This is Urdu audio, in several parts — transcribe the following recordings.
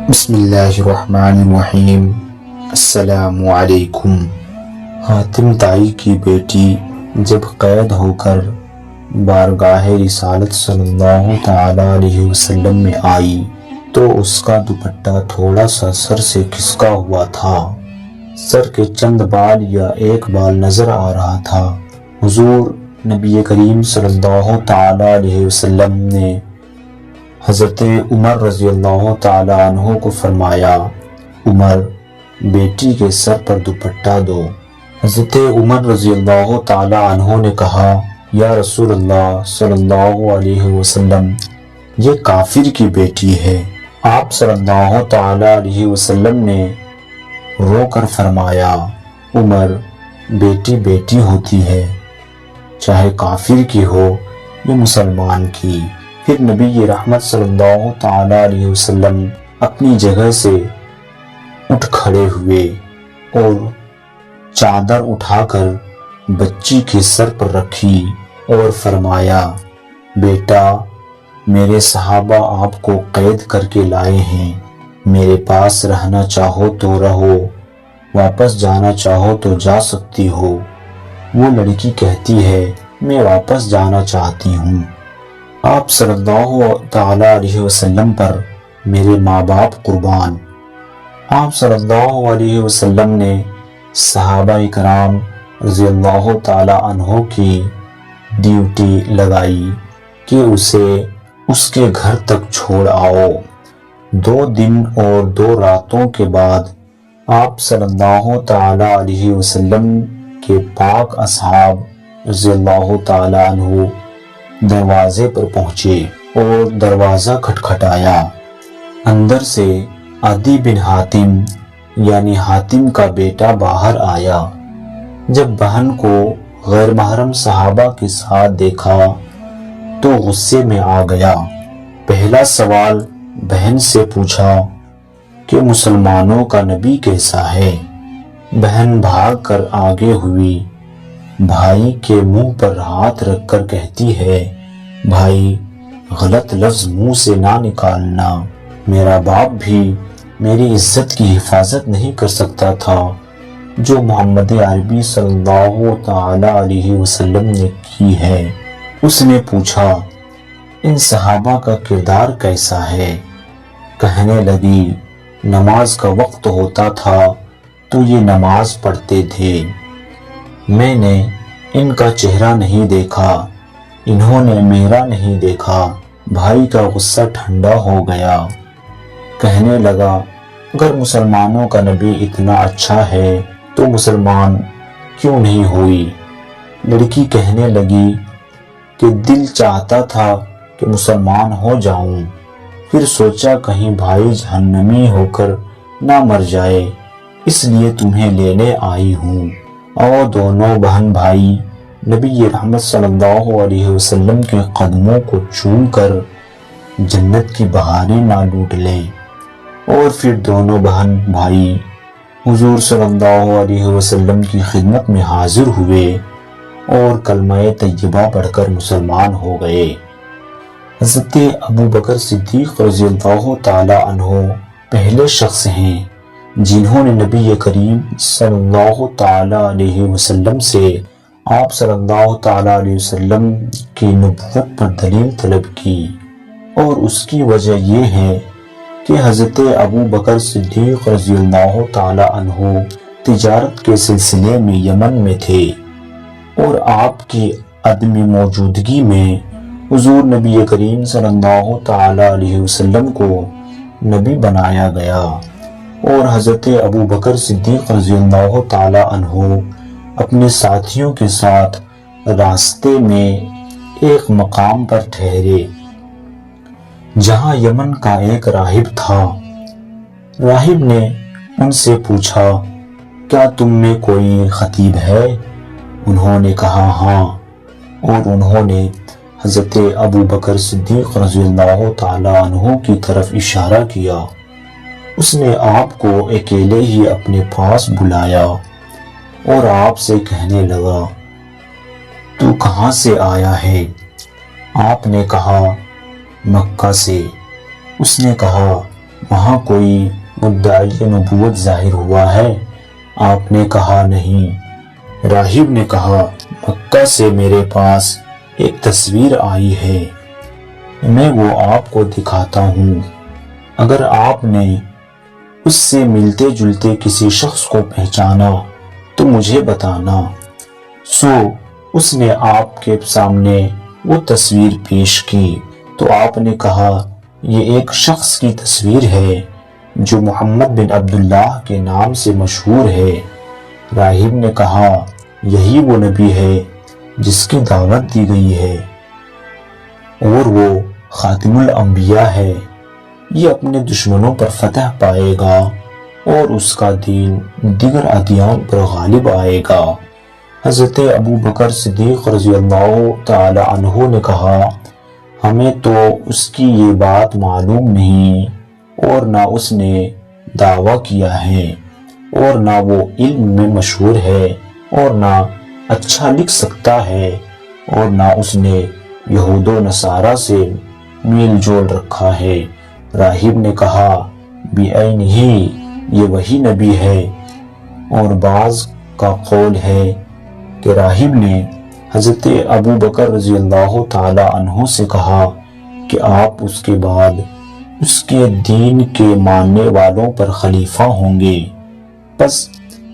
بسم اللہ الرحمن الرحیم۔ السلام علیکم۔ حاتم طائی کی بیٹی جب قید ہو کر بارگاہ رسالت صلی اللہ تعالی علیہ وسلم میں آئی تو اس کا دوپٹہ تھوڑا سا سر سے کھسکا ہوا تھا، سر کے چند بال یا ایک بال نظر آ رہا تھا۔ حضور نبی کریم صلی اللہ تعالی علیہ وسلم نے حضرت عمر رضی اللہ تعالی عنہ کو فرمایا، عمر بیٹی کے سر پر دوپٹہ دو۔ حضرت عمر رضی اللہ تعالی عنہ نے کہا، یا رسول اللہ صلی اللہ علیہ وسلم، یہ کافر کی بیٹی ہے۔ آپ صلی اللہ تعالی علیہ وسلم نے رو کر فرمایا، عمر بیٹی بیٹی ہوتی ہے، چاہے کافر کی ہو یا مسلمان کی۔ پھر نبی رحمت صلی اللہ تعالی علیہ وسلم اپنی جگہ سے اٹھ کھڑے ہوئے اور چادر اٹھا کر بچی کے سر پر رکھی اور فرمایا، بیٹا میرے صحابہ آپ کو قید کر کے لائے ہیں، میرے پاس رہنا چاہو تو رہو، واپس جانا چاہو تو جا سکتی ہو۔ وہ لڑکی کہتی ہے، میں واپس جانا چاہتی ہوں۔ آپ صلی اللہ تعالی علیہ وسلم پر میرے ماں باپ قربان۔ آپ صلی اللہ علیہ وسلم نے صحابہ کرام رضی اللہ تعالی عنہ کی ڈیوٹی لگائی کہ اسے اس کے گھر تک چھوڑ آؤ۔ 2 دن اور 2 راتوں کے بعد آپ صلی اللہ تعالی علیہ وسلم کے پاک اصحاب رضی اللہ تعالی عنہ دروازے پر پہنچے اور دروازہ کھٹکھٹایا۔ اندر سے عدی بن حاتم یعنی حاتم کا بیٹا باہر آیا۔ جب بہن کو غیر محرم صحابہ کے ساتھ دیکھا تو غصے میں آ گیا۔ پہلا سوال بہن سے پوچھا کہ مسلمانوں کا نبی کیسا ہے؟ بہن بھاگ کر آگے ہوئی، بھائی کے منہ پر ہاتھ رکھ کر کہتی ہے، بھائی غلط لفظ منہ سے نہ نکالنا، میرا باپ بھی میری عزت کی حفاظت نہیں کر سکتا تھا جو محمد عربی صلی اللہ تعالی علیہ وسلم نے کی ہے۔ اس نے پوچھا، ان صحابہ کا کردار کیسا ہے؟ کہنے لگی، نماز کا وقت ہوتا تھا تو یہ نماز پڑھتے تھے، میں نے ان کا چہرہ نہیں دیکھا، انہوں نے میرا نہیں دیکھا۔ بھائی کا غصہ ٹھنڈا ہو گیا، کہنے لگا، اگر مسلمانوں کا نبی اتنا اچھا ہے تو مسلمان کیوں نہیں ہوئی؟ لڑکی کہنے لگی کہ دل چاہتا تھا کہ مسلمان ہو جاؤں، پھر سوچا کہیں بھائی جہنمی ہو کر نہ مر جائے، اس لیے تمہیں لینے آئی ہوں۔ اور دونوں بہن بھائی نبی رحمت صلی اللہ علیہ وسلم کے قدموں کو چوم کر جنت کی بہاریں نہ لوٹ لیں۔ اور پھر دونوں بہن بھائی حضور صلی اللہ علیہ وسلم کی خدمت میں حاضر ہوئے اور کلمہ طیبہ پڑھ کر مسلمان ہو گئے۔ حضرت ابو بکر صدیق رضی اللہ تعالی عنہ پہلے شخص ہیں جنہوں نے نبی کریم صلی اللہ تعالی علیہ وسلم سے آپ صلی اللہ تعالی علیہ وسلم کی نبوت پر دلیل طلب کی، اور اس کی وجہ یہ ہے کہ حضرت ابو بکر صدیق رضی اللہ تعالی عنہ تجارت کے سلسلے میں یمن میں تھے، اور آپ کی عدم موجودگی میں حضور نبی کریم صلی اللہ تعالی علیہ وسلم کو نبی بنایا گیا، اور حضرت ابو بکر صدیق رضی اللہ تعالی عنہ اپنے ساتھیوں کے ساتھ راستے میں ایک مقام پر ٹھہرے جہاں یمن کا ایک راہب تھا۔ راہب نے ان سے پوچھا، کیا تم میں کوئی خطیب ہے؟ انہوں نے کہا ہاں، اور انہوں نے حضرت ابو بکر صدیق رضی اللہ تعالی عنہ کی طرف اشارہ کیا۔ اس نے آپ کو اکیلے ہی اپنے پاس بلایا اور آپ سے کہنے لگا، تو کہاں سے آیا ہے؟ آپ نے کہا، مکہ سے۔ اس نے کہا، وہاں کوئی مدعی نبوت ظاہر ہوا ہے؟ آپ نے کہا نہیں۔ راہب نے کہا مکہ سے میرے پاس ایک تصویر آئی ہے، میں وہ آپ کو دکھاتا ہوں، اگر آپ نے اس سے ملتے جلتے کسی شخص کو پہچانا تو مجھے بتانا۔ سو اس نے آپ کے سامنے وہ تصویر پیش کی تو آپ نے کہا یہ ایک شخص کی تصویر ہے جو محمد بن عبداللہ کے نام سے مشہور ہے۔ راہب نے کہا یہی وہ نبی ہے جس کی دعوت دی گئی ہے، اور وہ خاتم الانبیاء ہے، یہ اپنے دشمنوں پر فتح پائے گا اور اس کا دین دیگر ادیان پر غالب آئے گا۔ حضرت ابو بکر صدیق رضی اللہ تعالی عنہ نے کہا ہمیں تو اس کی یہ بات معلوم نہیں، اور نہ اس نے دعویٰ کیا ہے، اور نہ وہ علم میں مشہور ہے، اور نہ اچھا لکھ سکتا ہے، اور نہ اس نے یہود و نصارہ سے میل جول رکھا ہے۔ راہب نے کہا بعینہ یہ وہی نبی ہے۔ اور بعض کا قول ہے کہ راہب نے حضرت ابو بکر رضی اللہ تعالی عنہ سے کہا کہ آپ اس کے بعد اس کے دین کے ماننے والوں پر خلیفہ ہوں گے۔ پس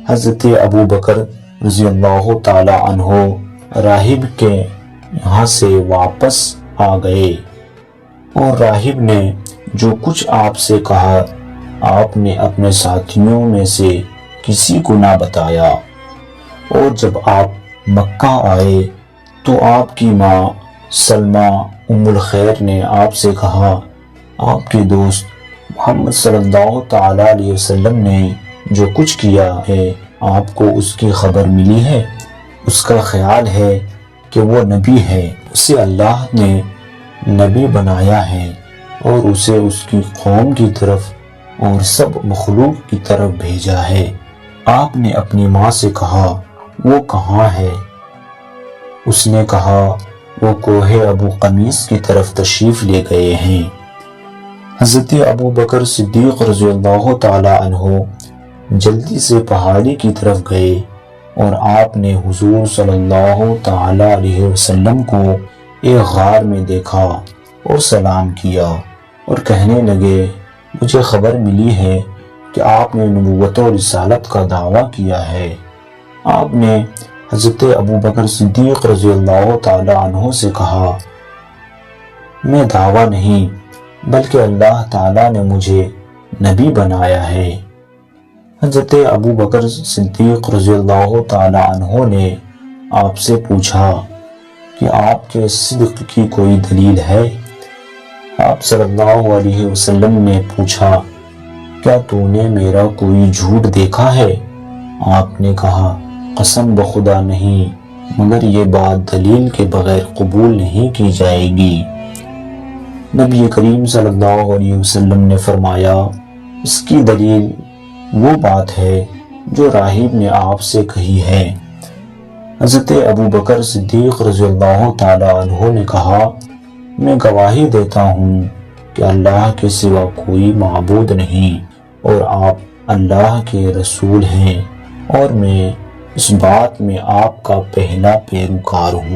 حضرت ابو بکر رضی اللہ تعالی عنہ راہب کے یہاں سے واپس آ گئے، اور راہب نے جو کچھ آپ سے کہا آپ نے اپنے ساتھیوں میں سے کسی کو نہ بتایا۔ اور جب آپ مکہ آئے تو آپ کی ماں سلمہ ام الخیر نے آپ سے کہا آپ کے دوست محمد صلی اللہ تعالی علیہ وسلم نے جو کچھ کیا ہے آپ کو اس کی خبر ملی ہے؟ اس کا خیال ہے کہ وہ نبی ہے، اسے اللہ نے نبی بنایا ہے اور اسے اس کی قوم کی طرف اور سب مخلوق کی طرف بھیجا ہے۔ آپ نے اپنی ماں سے کہا وہ کہاں ہے؟ اس نے کہا وہ کوہ ابو قمیص کی طرف تشریف لے گئے ہیں۔ حضرت ابو بکر صدیق رضی اللہ تعالی عنہ جلدی سے پہاڑی کی طرف گئے، اور آپ نے حضور صلی اللہ تعالی علیہ وسلم کو ایک غار میں دیکھا اور سلام کیا اور کہنے لگے مجھے خبر ملی ہے کہ آپ نے نبوت و رسالت کا دعویٰ کیا ہے۔ آپ نے حضرت ابو بکر صدیق رضی اللہ تعالی عنہ سے کہا میں دعویٰ نہیں بلکہ اللہ تعالیٰ نے مجھے نبی بنایا ہے۔ حضرت ابو بکر صدیق رضی اللہ تعالی عنہ نے آپ سے پوچھا کہ آپ کے صدق کی کوئی دلیل ہے؟ آپ صلی اللہ علیہ وسلم نے پوچھا کیا تو نے میرا کوئی جھوٹ دیکھا ہے؟ آپ نے کہا قسم بخدا نہیں، مگر یہ بات دلیل کے بغیر قبول نہیں کی جائے گی۔ نبی کریم صلی اللہ علیہ وسلم نے فرمایا اس کی دلیل وہ بات ہے جو راہب نے آپ سے کہی ہے۔ حضرت ابو بکر صدیق رضی اللہ تعالی عنہ نے کہا میں گواہی دیتا ہوں کہ اللہ کے سوا کوئی معبود نہیں اور آپ اللہ کے رسول ہیں، اور میں اس بات میں آپ کا پہلا پیروکار ہوں۔